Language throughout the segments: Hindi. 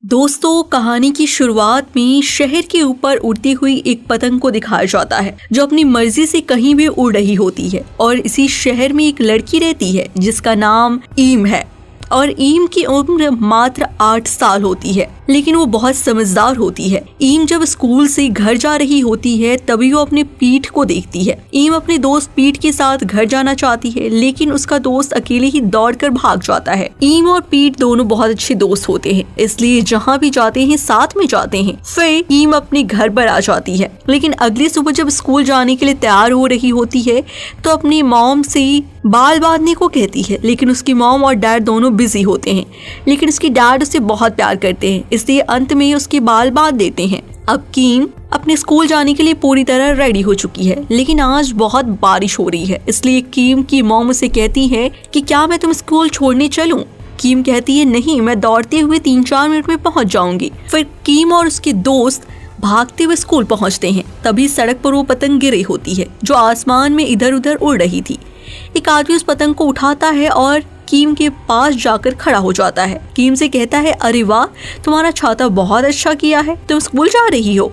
दोस्तों, कहानी की शुरुआत में शहर के ऊपर उड़ती हुई एक पतंग को दिखाया जाता है जो अपनी मर्जी से कहीं भी उड़ रही होती है। और इसी शहर में एक लड़की रहती है जिसका नाम ईम है और ईम की उम्र मात्र 8 साल होती है, लेकिन वो बहुत समझदार होती है। ईम जब स्कूल से घर जा रही होती है तभी वो अपने पीठ को देखती है। ईम अपने दोस्त पीठ के साथ घर जाना चाहती है, लेकिन उसका दोस्त अकेले ही दौड़कर भाग जाता है। ईम और पीठ दोनों बहुत अच्छे दोस्त होते हैं, इसलिए जहाँ भी जाते हैं साथ में जाते हैं। फिर ईम अपने घर पर आ जाती है, लेकिन अगली सुबह जब स्कूल जाने के लिए तैयार हो रही होती है तो अपनी मॉम से बाल बांधने को कहती है, लेकिन उसकी मॉम और डैड दोनों बिजी होते हैं। लेकिन उसकी डैड उसे बहुत प्यार करते हैं, इसलिए अंत में उसके बाल बांध देते हैं। अब कीम अपने स्कूल जाने के लिए पूरी तरह रेडी हो चुकी है, लेकिन आज बहुत बारिश हो रही है, इसलिए कीम की मॉम उसे कहती है कि क्या मैं तुम स्कूल छोड़ने चलूं? कीम कहती है नहीं, मैं दौड़ते हुए 3-4 मिनट में पहुंच जाऊंगी। फिर कीम और उसके दोस्त भागते हुए स्कूल पहुंचते हैं। तभी सड़क पर वो पतंग गिर रही होती है जो आसमान में इधर उधर उड़ रही थी। एक आदमी उस पतंग को उठाता है और कीम के पास जाकर खड़ा हो जाता है। कीम से कहता है, अरे वाह, तुम्हारा छाता बहुत अच्छा किया है, तुम स्कूल जा रही हो?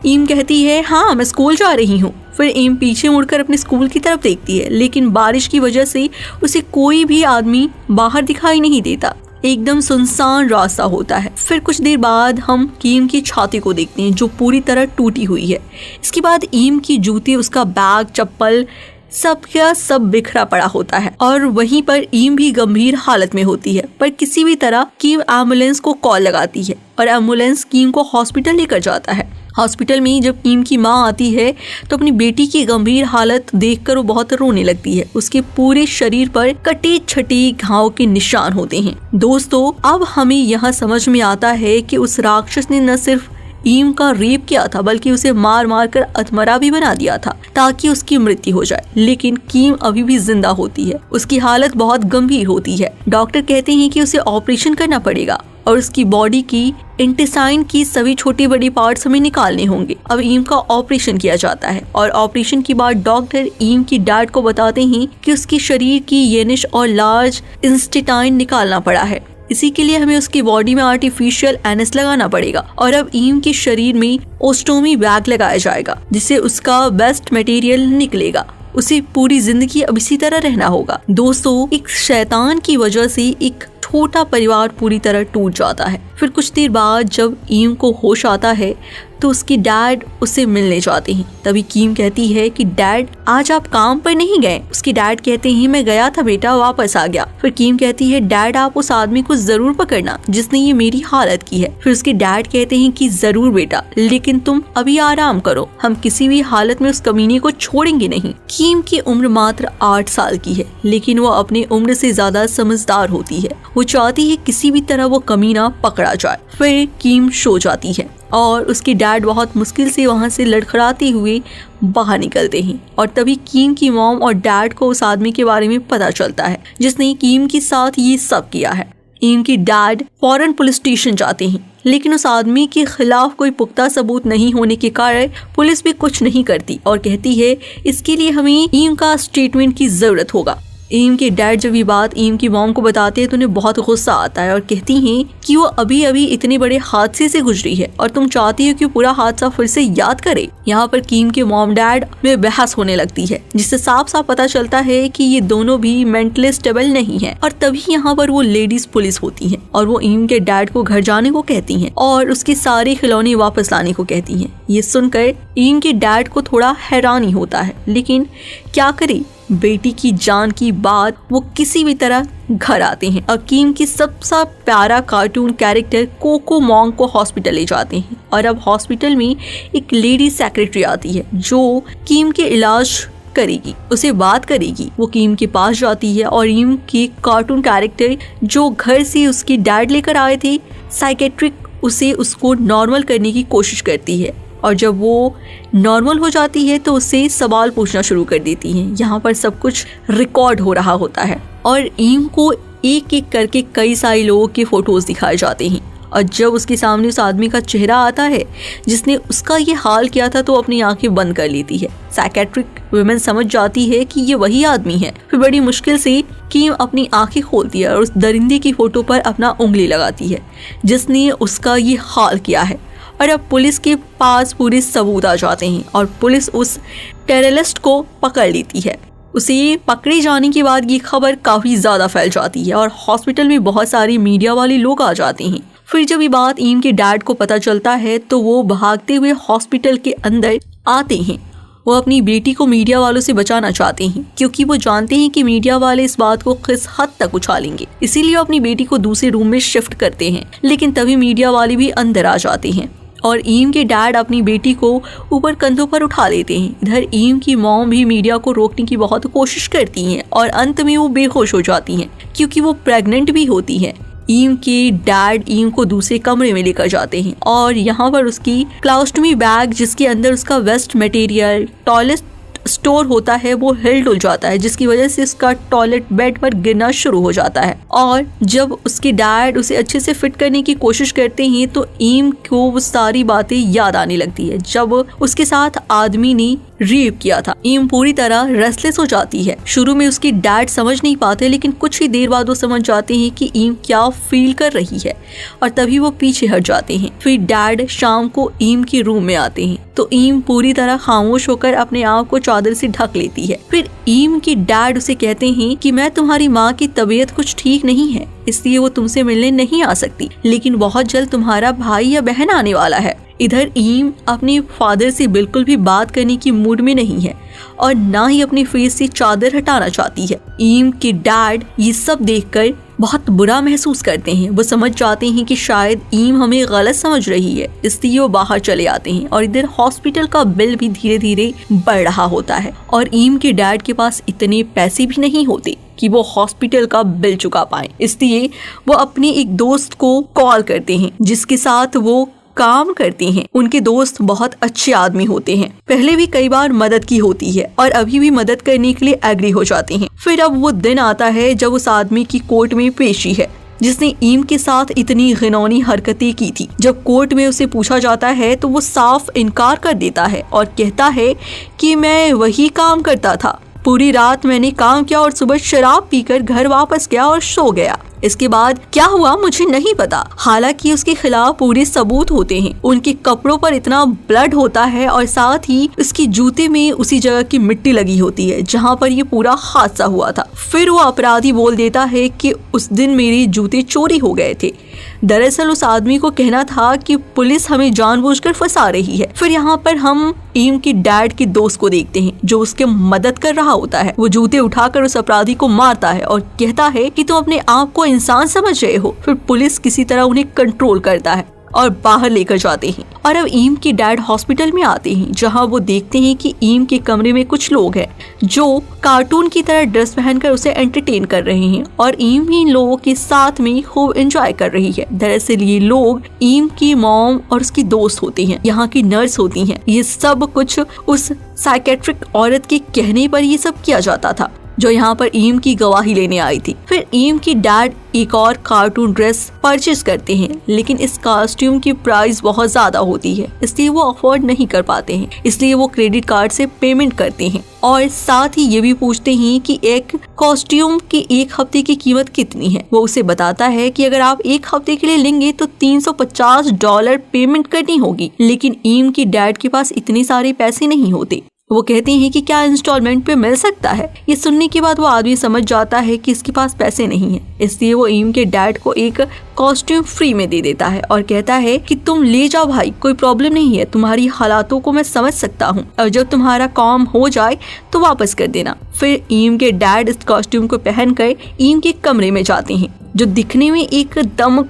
ईम कहती है, हाँ मैं स्कूल जा रही हूँ। फिर ईम पीछे मुड़कर अपने स्कूल की तरफ देखती है, लेकिन बारिश की वजह से उसे कोई भी आदमी बाहर दिखाई नहीं देता। एकदम सुनसान रास्ता होता है। फिर कुछ देर बाद हम कीम की छाती को देखते हैं जो पूरी तरह टूटी हुई है। इसके बाद ईम की जूती, उसका बैग, चप्पल सब का सब बिखरा पड़ा होता है और वहीं पर ईम भी गंभीर हालत में होती है। पर किसी भी तरह कीम एम्बुलेंस को कॉल लगाती है और एम्बुलेंस कीम को हॉस्पिटल लेकर जाता है। हॉस्पिटल में जब कीम की माँ आती है तो अपनी बेटी की गंभीर हालत देखकर वो बहुत रोने लगती है। उसके पूरे शरीर पर कटे छटे घाव के निशान होते हैं। दोस्तों, अब हमें यहाँ समझ में आता है कि उस राक्षस ने न सिर्फ ईम का रेप किया था बल्कि उसे मार मार कर अधमरा भी बना दिया था ताकि उसकी मृत्यु हो जाए। लेकिन कीम अभी भी जिंदा होती है। उसकी हालत बहुत गंभीर होती है। डॉक्टर कहते हैं कि उसे ऑपरेशन करना पड़ेगा और उसकी बॉडी की इंटेस्टाइन की सभी छोटी बड़ी पार्ट्स हमें निकालने होंगे। अब ईम का ऑपरेशन किया जाता है और ऑपरेशन के बाद डॉक्टर ईम की डैड को बताते हैं कि उसके शरीर की येनिश और लार्ज इंटेस्टाइन निकालना पड़ा है। इसी के लिए हमें उसकी बॉडी में आर्टिफिशियल एनस लगाना पड़ेगा और अब ईम के शरीर में ओस्टोमी बैग लगाया जाएगा जिससे उसका बेस्ट मटेरियल निकलेगा। उसे पूरी जिंदगी अब इसी तरह रहना होगा। दोस्तों, एक शैतान की वजह से एक छोटा परिवार पूरी तरह टूट जाता है। फिर कुछ देर बाद जब ईम को होश आता है तो उसकी डैड उसे मिलने जाते हैं। तभी कीम कहती है कि डैड, आज आप काम पर नहीं गए? उसकी डैड कहते हैं, मैं गया था बेटा, वापस आ गया। फिर कीम कहती है, डैड आप उस आदमी को जरूर पकड़ना जिसने ये मेरी हालत की है। फिर उसके डैड कहते हैं कि जरूर बेटा, लेकिन तुम अभी आराम करो, हम किसी भी हालत में उस कमीने को छोड़ेंगे नहीं। कीम की उम्र मात्र 8 साल की है, लेकिन वो अपनी उम्र से ज्यादा समझदार होती है। वो चाहती है किसी भी तरह वो कमीना पकड़ा जाए। फिर कीम सो जाती है और उसकी डैड बहुत मुश्किल से वहां से लड़खड़ाते हुए बाहर निकलते हैं और तभी कीम की मॉम और डैड को उस आदमी के बारे में पता चलता है जिसने कीम के साथ ये सब किया है। कीम की डैड फौरन पुलिस स्टेशन जाते हैं, लेकिन उस आदमी के खिलाफ कोई पुख्ता सबूत नहीं होने के कारण पुलिस भी कुछ नहीं करती और कहती है इसके लिए हमें कीम का स्टेटमेंट की जरूरत होगा। ईम के डैड जब ये बात ईम की मॉम को बताते हैं तो उन्हें बहुत गुस्सा आता है और कहती हैं कि वो अभी अभी इतने बड़े हादसे से गुजरी है और तुम चाहती हो कि पूरा हादसा फिर से याद करे। यहाँ पर कीम के मॉम डैड में बहस होने लगती है जिससे साफ साफ पता चलता है कि ये दोनों भी मेंटली स्टेबल नहीं है। और तभी यहाँ पर वो लेडीज पुलिस होती है और वो ईम के डैड को घर जाने को कहती है और उसके सारे खिलौने वापस लाने को कहती है। ये सुनकर ईम के डैड को थोड़ा हैरानी होता है, लेकिन क्या करे, बेटी की जान की बात वो किसी भी तरह घर आते हैं। कीम की सबसे प्यारा कार्टून कैरेक्टर कोको मॉन्ग को हॉस्पिटल ले जाते हैं और अब हॉस्पिटल में एक लेडी सेक्रेटरी आती है जो कीम के इलाज करेगी, उसे बात करेगी। वो कीम के पास जाती है और कीम के कार्टून कैरेक्टर जो घर से उसके डैड लेकर आए थे, साइकेट्रिक उसे उसको नॉर्मल करने की कोशिश करती है और जब वो नॉर्मल हो जाती है तो उससे सवाल पूछना शुरू कर देती है। यहाँ पर सब कुछ रिकॉर्ड हो रहा होता है और ईम को एक एक करके कई सारे लोगों के फोटोज दिखाए जाते हैं और जब उसके सामने उस आदमी का चेहरा आता है जिसने उसका ये हाल किया था तो अपनी आंखें बंद कर लेती है। साइकेट्रिक वुमेन समझ जाती है कि ये वही आदमी है। फिर बड़ी मुश्किल से किम अपनी आंखें खोलती है और उस दरिंदे की फोटो पर अपना उंगली लगाती है जिसने उसका ये हाल किया है। और अब पुलिस के पास पूरे सबूत आ जाते हैं और पुलिस उस टेररिस्ट को पकड़ लेती है। उसे पकड़े जाने के बाद ये खबर काफी ज्यादा फैल जाती है और हॉस्पिटल में बहुत सारे मीडिया वाले लोग आ जाते हैं। फिर जब ये बात ईम के डैड को पता चलता है तो वो भागते हुए हॉस्पिटल के अंदर आते हैं। वो अपनी बेटी को मीडिया वालों से बचाना चाहते हैं क्योंकि वो जानते हैं कि मीडिया वाले इस बात को किस हद तक उछालेंगे, इसीलिए वो अपनी बेटी को दूसरे रूम में शिफ्ट करते हैं। लेकिन तभी मीडिया वाले भी अंदर आ जाते हैं और ईम के डैड अपनी बेटी को ऊपर कंधों पर उठा लेते हैं। इधर ईम की मॉम भी मीडिया को रोकने की बहुत कोशिश करती हैं और अंत में वो बेहोश हो जाती हैं क्योंकि वो प्रेग्नेंट भी होती हैं। ईम के डैड ईम को दूसरे कमरे में लेकर जाते हैं और यहाँ पर उसकी क्लाउस्टमी बैग जिसके अंदर उसका वेस्ट मटेरियल टॉयलेट स्टोर होता है वो हिल डुल जाता है जिसकी वजह से उसका टॉयलेट बेड पर गिरना शुरू हो जाता है। और जब उसके डैड उसे अच्छे से फिट करने की कोशिश करते हैं तो ईम को वो सारी बातें याद आने लगती है जब उसके साथ आदमी ने रेप किया था। ईम पूरी तरह रेस्टलेस हो जाती है। शुरू में उसकी डैड समझ नहीं पाते लेकिन कुछ ही देर बाद वो समझ जाते हैं कि ईम क्या फील कर रही है और तभी वो पीछे हट जाते हैं। फिर डैड शाम को ईम के रूम में आते हैं तो ईम पूरी तरह खामोश होकर अपने आप को चादर से ढक लेती है। फिर ईम की डैड उसे कहते हैं कि मैं तुम्हारी माँ की तबीयत कुछ ठीक नहीं है इसलिए वो तुमसे मिलने नहीं आ सकती, लेकिन बहुत जल्द तुम्हारा भाई या बहन आने वाला है। इधर ईम अपने फादर से बिल्कुल भी बात करने की मूड में नहीं है और ना ही अपने फेस से चादर हटाना चाहती है। ईम के डैड ये सब देखकर बहुत बुरा महसूस करते हैं। वो समझ जाते हैं कि शायद ईम हमें गलत समझ रही है, इसलिए वो बाहर चले आते हैं और इधर हॉस्पिटल का बिल भी धीरे धीरे बढ़ रहा होता है और ईम के डैड के पास इतने पैसे भी नहीं होते कि वो हॉस्पिटल का बिल चुका पाए, इसलिए वो अपने एक दोस्त को कॉल करते हैं जिसके साथ वो काम करते हैं। उनके दोस्त बहुत अच्छे आदमी होते हैं, पहले भी कई बार मदद की होती है और अभी भी मदद करने के लिए एग्री हो जाते हैं। फिर अब वो दिन आता है जब उस आदमी की कोर्ट में पेशी है जिसने ईम के साथ इतनी घिनौनी हरकतें की थी। जब कोर्ट में उसे पूछा जाता है तो वो साफ इनकार कर देता है और कहता है कि मैं वही काम करता था, पूरी रात मैंने काम किया और सुबह शराब पीकर घर वापस गया और सो गया। इसके बाद क्या हुआ मुझे नहीं पता। हालांकि उसके खिलाफ पूरे सबूत होते हैं। उनके कपड़ों पर इतना ब्लड होता है और साथ ही उसकी जूते में उसी जगह की मिट्टी लगी होती है जहां पर ये पूरा हादसा हुआ था। फिर वो अपराधी बोल देता है कि उस दिन मेरे जूते चोरी हो गए थे। दरअसल उस आदमी को कहना था कि पुलिस हमें जानबूझकर फंसा रही है। फिर यहाँ पर हम ईम की डैड के दोस्त को देखते हैं जो उसके मदद कर रहा होता है। वो जूते उठाकर उस अपराधी को मारता है और कहता है कि तुम अपने आप को इंसान समझ रहे हो। फिर पुलिस किसी तरह उन्हें कंट्रोल करता है और बाहर लेकर जाते हैं। और अब ईम की डैड हॉस्पिटल में आते हैं जहां वो देखते हैं कि ईम के कमरे में कुछ लोग हैं जो कार्टून की तरह ड्रेस पहनकर उसे एंटरटेन कर रहे हैं और ईम भी इन लोगों के साथ में खूब एंजॉय कर रही है। दरअसल ये लोग ईम की मॉम और उसकी दोस्त होती हैं, यहाँ की नर्स होती हैं। ये सब कुछ उस साइकेट्रिक औरत के कहने पर ये सब किया जाता था जो यहाँ पर ईम की गवाही लेने आई थी। फिर ईम की डैड एक और कार्टून ड्रेस परचेज करते हैं लेकिन इस कॉस्ट्यूम की प्राइस बहुत ज्यादा होती है इसलिए वो अफोर्ड नहीं कर पाते हैं, इसलिए वो क्रेडिट कार्ड से पेमेंट करते हैं और साथ ही ये भी पूछते हैं कि एक कॉस्ट्यूम की एक हफ्ते की कीमत कितनी है। वो उसे बताता है कि अगर आप एक हफ्ते के लिए लेंगे तो $350 पेमेंट करनी होगी, लेकिन ईम की डैड के पास इतने सारे पैसे नहीं होते। वो कहते हैं कि क्या इंस्टॉलमेंट पे मिल सकता है। ये सुनने के बाद वो आदमी समझ जाता है कि इसके पास पैसे नहीं है, इसलिए वो ईम के डैड को एक कॉस्ट्यूम फ्री में दे देता है और कहता है कि तुम ले जाओ भाई, कोई प्रॉब्लम नहीं है, तुम्हारी हालातों को मैं समझ सकता हूँ और जब तुम्हारा काम हो जाए तो वापस कर देना। फिर ईम के डैड इस कॉस्ट्यूम को पहनकर ईम के कमरे में जाते हैं जो दिखने में एकदम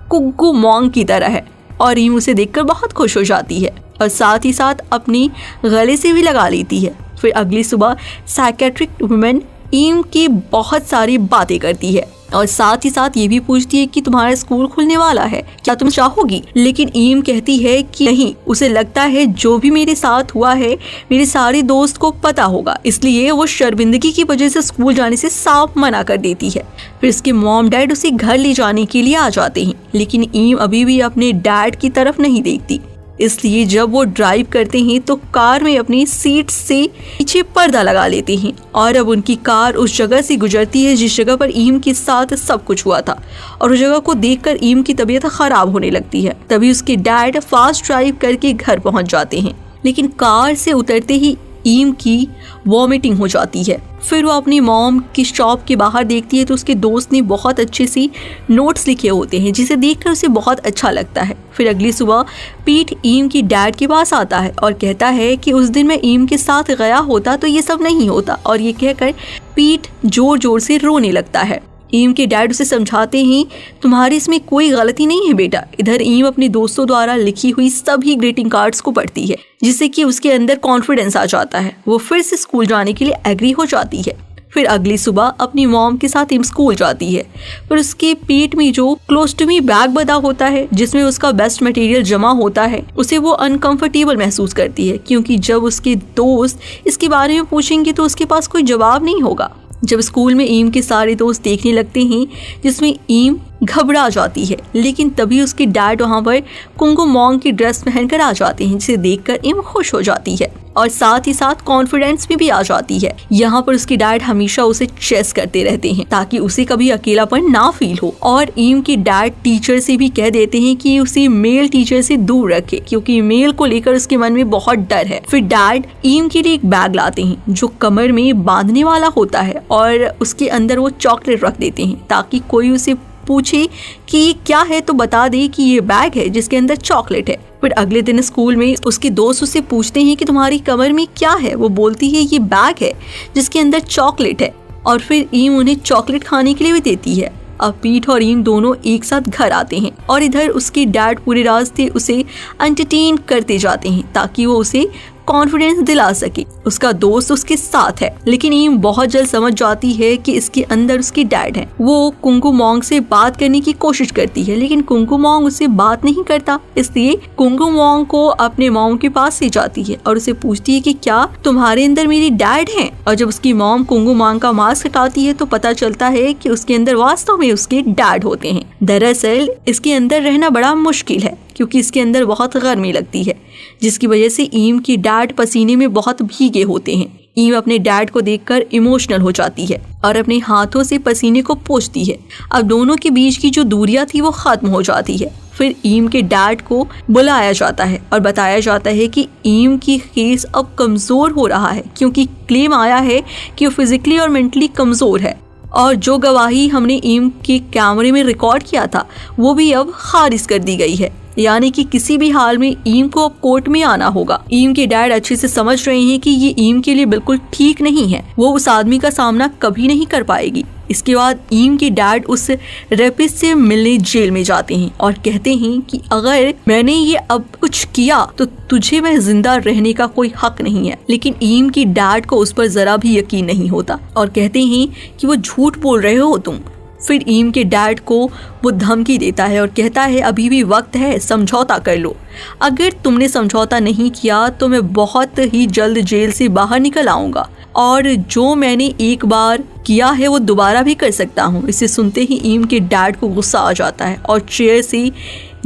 कुग्गू मॉन्ग की तरह है और ईम उसे देखकर बहुत खुश हो जाती है और साथ ही साथ अपनी गले से भी लगा लेती है। फिर अगली सुबह साइकेट्रिक वुमेन ईम की बहुत सारी बातें करती है और साथ ही साथ ये भी पूछती है कि तुम्हारा स्कूल खुलने वाला है, क्या तुम चाहोगी? लेकिन ईम कहती है कि नहीं, उसे लगता है जो भी मेरे साथ हुआ है मेरे सारे दोस्त को पता होगा, इसलिए वो शर्मिंदगी की वजह से स्कूल जाने से साफ मना कर देती है। फिर उसके मॉम डैड उसे घर ले जाने के लिए आ जाते हैं, लेकिन ईम अभी भी अपने डैड की तरफ नहीं देखती। इसलिए जब वो ड्राइव करते हैं तो कार में अपनी सीट से पीछे पर्दा लगा लेते हैं और अब उनकी कार उस जगह से गुजरती है जिस जगह पर ईम के साथ सब कुछ हुआ था, और उस जगह को देखकर ईम की तबीयत खराब होने लगती है। तभी उसके डैड फास्ट ड्राइव करके घर पहुंच जाते हैं, लेकिन कार से उतरते ही ईम की वॉमिटिंग हो जाती है। फिर वो अपनी मॉम की शॉप के बाहर देखती है तो उसके दोस्त ने बहुत अच्छे सी नोट्स लिखे होते हैं, जिसे देखकर उसे बहुत अच्छा लगता है। फिर अगली सुबह पीट ईम की डैड के पास आता है और कहता है कि उस दिन मैं ईम के साथ गया होता तो ये सब नहीं होता, और ये कहकर पीट जोर जोर से रोने लगता है। ईम के डैड उसे समझाते हैं तुम्हारी इसमें कोई गलती नहीं है बेटा। इधर ईम अपने दोस्तों द्वारा लिखी हुई सभी ग्रीटिंग कार्ड्स को पढ़ती है, जिससे कि उसके अंदर कॉन्फिडेंस आ जाता है। वो फिर से स्कूल जाने के लिए एग्री हो जाती है। फिर अगली सुबह अपनी मॉम के साथ ईम स्कूल जाती है, पर उसके पेट में जो क्लोस्टोमी बैग बंधा होता है जिसमें उसका बेस्ट मटेरियल जमा होता है, उसे वो अनकंफर्टेबल महसूस करती है, क्योंकि जब उसके दोस्त इसके बारे में पूछेंगे तो उसके पास कोई जवाब नहीं होगा। जब स्कूल में ईम के सारे दोस्त देखने लगते हैं, जिसमें ईम घबरा जाती है, लेकिन तभी उसके डैड वहाँ पर कुंगू मॉन्ग की ड्रेस पहनकर आ जाते हैं, जिसे देखकर ईम खुश हो जाती है और साथ ही साथ कॉन्फिडेंस में भी आ जाती है। यहाँ पर उसके डैड हमेशा उसे चेस करते रहते हैं ताकि उसे कभी अकेलापन ना फील हो, और ईम के डैड टीचर से भी कह देते हैं कि उसे मेल टीचर से दूर रखे, क्योंकि मेल को लेकर उसके मन में बहुत डर है। फिर डैड ईम के लिए एक बैग लाते हैं जो कमर में बांधने वाला होता है, और उसके अंदर वो चॉकलेट रख देते हैं ताकि कोई उसे पूछे कि ये क्या है तो बता दे कि ये बैग है जिसके अंदर चॉकलेट है। फिर अगले दिन स्कूल में उसके दोस्त उससे पूछते हैं कि तुम्हारी कमर में क्या है। वो बोलती है ये बैग है जिसके अंदर चॉकलेट है, और फिर ईम उन्हें चॉकलेट खाने के लिए भी देती है। अब पीट और ईम दोनों एक साथ घर आते हैं, और इधर उसके डैड पूरे रास्ते उसे एंटरटेन करते जाते हैं ताकि वो उसे कॉन्फिडेंस दिला सके। उसका दोस्त उसके साथ है, लेकिन ईम बहुत जल्द समझ जाती है कि इसके अंदर उसके डैड है। वो कुंगू मॉन्ग से बात करने की कोशिश करती है, लेकिन कुंगू मॉन्ग उससे बात नहीं करता। इसलिए कुंगू मॉन्ग को अपने मॉम के पास ले जाती है और उसे पूछती है कि क्या तुम्हारे अंदर मेरी डैड हैं। और जब उसकी मॉम कुंगू मॉन्ग का मास्क हटाती है तो पता चलता है कि उसके अंदर वास्तव में उसके डैड होते हैं। दरअसल इसके अंदर रहना बड़ा मुश्किल है, क्योंकि इसके अंदर बहुत गर्मी लगती है, जिसकी वजह से ईम की डैड पसीने में बहुत भीगे होते हैं। ईम अपने डैड को देखकर इमोशनल हो जाती है और अपने हाथों से पसीने को पोंछती है। अब दोनों के बीच की जो दूरियां थी वो खत्म हो जाती है। फिर ईम के डैड को बुलाया जाता है और बताया जाता है कि ईम की केस अब कमजोर हो रहा है, क्योंकि क्लेम आया है कि वो फिजिकली और मेंटली कमजोर है, और जो गवाही हमने ईम के कैमरे में रिकॉर्ड किया था वो भी अब खारिज कर दी गई है, यानी कि किसी भी हाल में ईम को अब कोर्ट में आना होगा। ईम के डैड अच्छे से समझ रहे हैं कि ये ईम के लिए बिल्कुल ठीक नहीं है, वो उस आदमी का सामना कभी नहीं कर पाएगी। इसके बाद ईम के डैड उस रेपिस्ट से मिलने जेल में जाते हैं और कहते हैं कि अगर मैंने ये अब कुछ किया तो तुझे में जिंदा रहने का कोई हक नहीं है। लेकिन ईम की डैड को उस पर जरा भी यकीन नहीं होता और कहते हैं कि वो झूठ बोल रहे हो तुम। फिर ईम के डैड को वो धमकी देता है और कहता है अभी भी वक्त है, समझौता कर लो। अगर तुमने समझौता नहीं किया तो मैं बहुत ही जल्द जेल से बाहर निकल आऊंगा, और जो मैंने एक बार किया है वो दोबारा भी कर सकता हूँ। इसे सुनते ही ईम के डैड को गुस्सा आ जाता है और चेयर से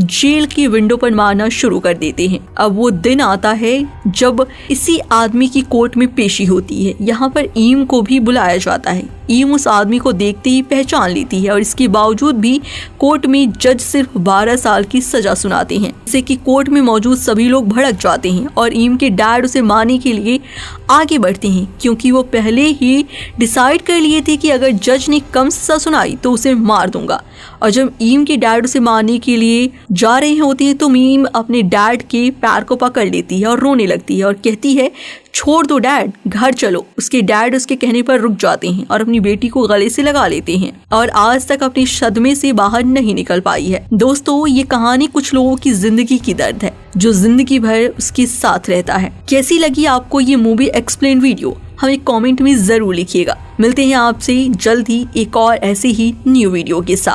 जेल की विंडो पर मारना शुरू कर देते हैं। अब वो दिन आता है जब इसी आदमी की कोर्ट में पेशी होती है। यहाँ पर ईम को भी बुलाया जाता है। ईम उस आदमी को देखते ही पहचान लेती है और इसके बावजूद भी कोर्ट में जज सिर्फ 12 साल की सजा सुनाते हैं, जिससे कि कोर्ट में मौजूद सभी लोग भड़क जाते हैं और ईम के डैड उसे मारने के लिए आगे बढ़ते हैं, क्योंकि वो पहले ही डिसाइड कर लिए थे कि अगर जज ने कम सजा सुनाई तो उसे मार दूंगा। और जब ईम के डैड उसे मारने के लिए जा रहे होते हैं तो ईम अपने डैड के पैर को पकड़ लेती है और रोने लगती है और कहती है छोड़ दो डैड, घर चलो। उसके डैड उसके कहने पर रुक जाते हैं और अपनी बेटी को गले से लगा लेते हैं और आज तक अपने सदमे से बाहर नहीं निकल पाई है। दोस्तों, ये कहानी कुछ लोगों की जिंदगी की दर्द है जो जिंदगी भर उसके साथ रहता है। कैसी लगी आपको ये मूवी एक्सप्लेन वीडियो? हमें कमेंट में जरूर लिखिएगा। मिलते हैं आपसे जल्द ही एक और ऐसे ही न्यू वीडियो के साथ।